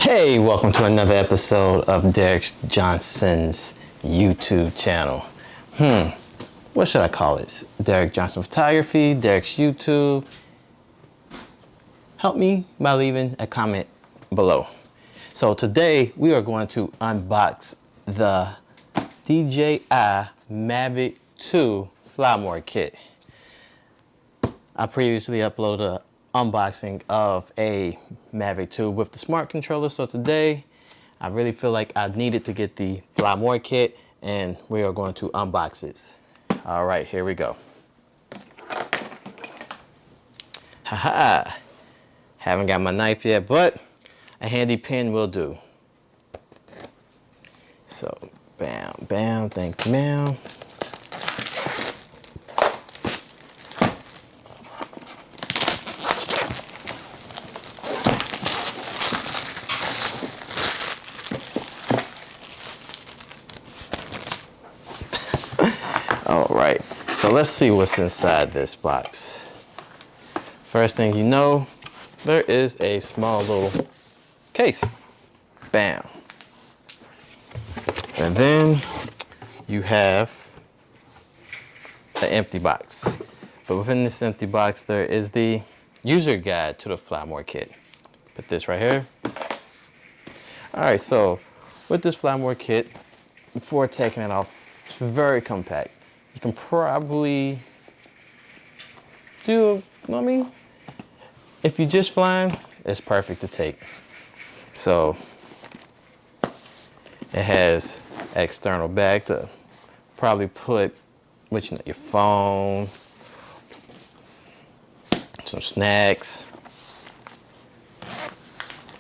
Hey, welcome to another episode of Derek Johnson's YouTube channel. What should I call it? Derek Johnson Photography, Derek's YouTube. Help me by leaving a comment below. So today we are going to unbox the DJI Mavic 2 Fly Mode kit. I previously uploaded an unboxing of a Mavic 2 with the smart controller, so today I really feel like I needed to get the Fly Mode kit and we are going to unbox it. All right, here we go. Haha, haven't got my knife yet, but a handy pen will do. So, bam, bam, thank you, ma'am. All right, so let's see what's inside this box. First thing you know, there is a small little case. Bam. And then you have an empty box. But within this empty box, there is the user guide to the Fly Mode kit. Put this right here. All right, so with this Fly Mode kit, before taking it off, it's very compact. You can probably do, you know what I mean? If you're just flying, it's perfect to take. So it has an external bag to probably put your phone, some snacks.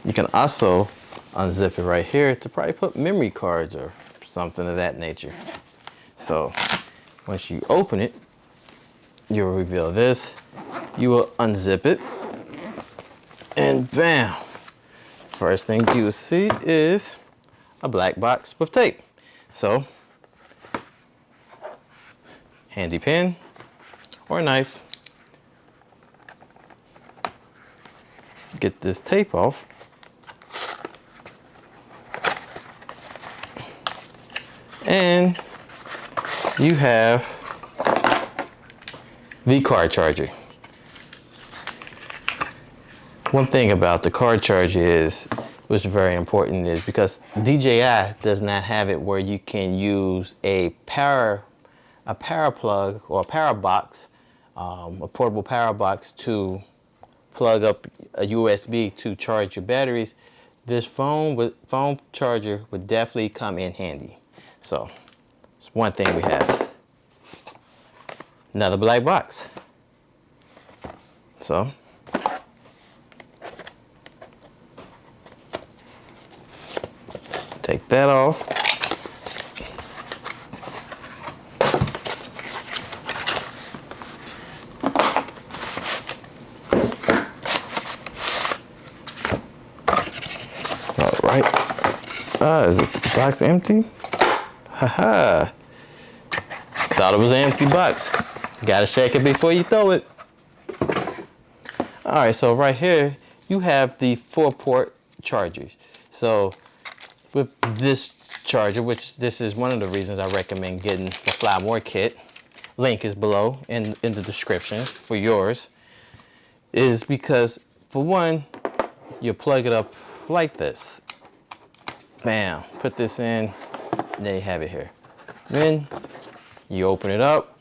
You can also unzip it right here to probably put memory cards or something of that nature. So once you open it, you'll reveal this. You will unzip it, and bam! First thing you will see is a black box with tape. So, handy pen or knife. Get this tape off. And you have the card charger. One thing about the card charger is, which is very important, is because DJI does not have it where you can use a power plug or a power box, a portable power box to plug up a USB to charge your batteries. This phone charger would definitely come in handy. So it's one thing we have. Another black box. So take that off. All right. Is the box empty? Haha. Thought it was an empty box. Gotta check it before you throw it. All right, so right here, you have the 4-port chargers. So with this charger, which this is one of the reasons I recommend getting the Fly Mode kit, link is below in the description for yours, is because for one, you plug it up like this. Bam, put this in, and there you have it here. Then you open it up,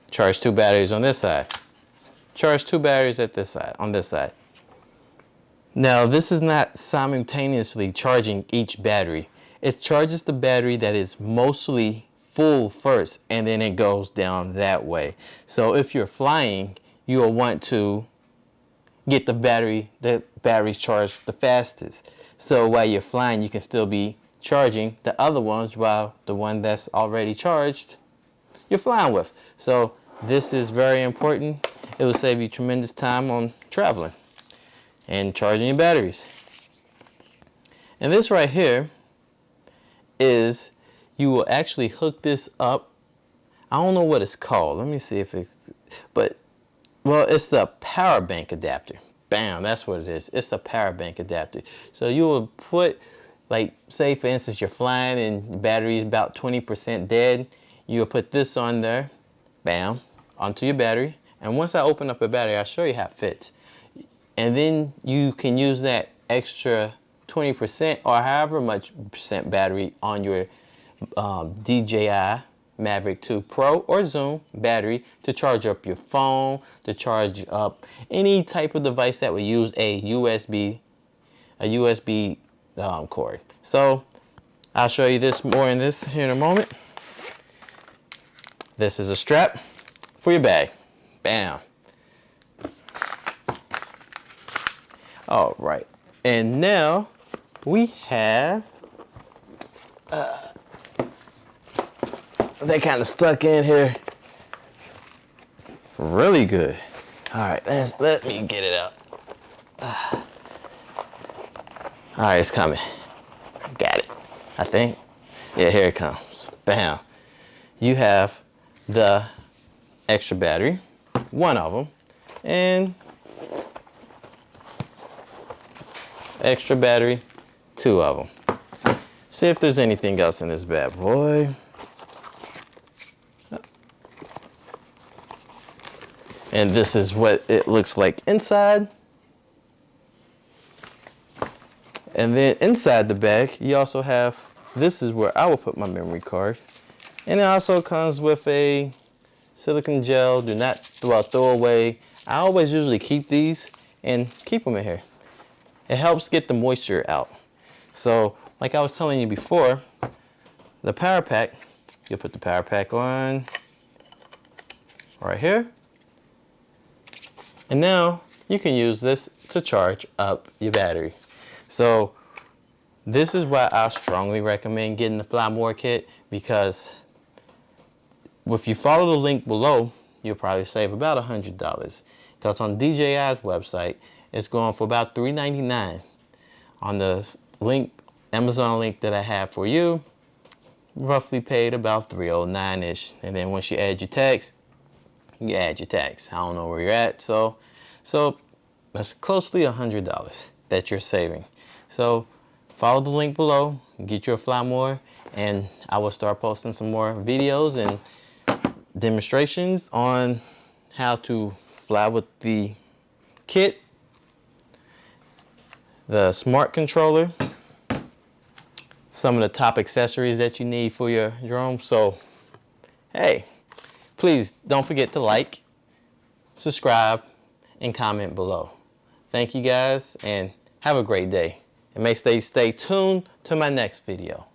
charge 2 batteries on this side, charge 2 batteries at this side, on this side. Now, this is not simultaneously charging each battery. It charges the battery that is mostly full first, and then it goes down that way. So if you're flying, you'll want to get the batteries charged the fastest. So while you're flying, you can still be charging the other ones while the one that's already charged, you're flying with. So this is very important. It will save you tremendous time on traveling and charging your batteries. And this right here is, you will actually hook this up. I don't know what it's called. Let me see if it's, well, it's the power bank adapter. Bam, that's what it is. It's the power bank adapter. So you will put, like, say for instance, you're flying and your battery is about 20% dead. You'll put this on there, bam, onto your battery. And once I open up a battery, I'll show you how it fits. And then you can use that extra 20% or however much percent battery on your DJI Mavic 2 Pro or Zoom battery to charge up your phone, to charge up any type of device that would use a USB cord. So I'll show you this more in this here in a moment. This is a strap for your bag. Bam. All right, and now we have they kind of stuck in here really good. All right, let me get it out. All right, it's coming. Got it, I think. Yeah, here it comes. Bam. You have the extra battery, one of them, and extra battery, two of them. See if there's anything else in this bad boy. And this is what it looks like inside. And then inside the bag, you also have, this is where I will put my memory card. And it also comes with a silicone gel, do not throw away. I always usually keep these and keep them in here. It helps get the moisture out. So, like I was telling you before, the power pack, you'll put the power pack on right here. And now you can use this to charge up your battery. So this is why I strongly recommend getting the Fly More kit, because if you follow the link below, you'll probably save about $100. Because on DJI's website, it's going for about $399. On the link, Amazon link that I have for you, roughly paid about $309-ish. And then once you add your tax, you add your tax. I don't know where you're at, so that's closely $100 that you're saving. So follow the link below, get your Fly More, and I will start posting some more videos and demonstrations on how to fly with the kit, the smart controller, some of the top accessories that you need for your drone. So, hey, please don't forget to like, subscribe, and comment below. Thank you guys, and have a great day. And stay tuned to my next video.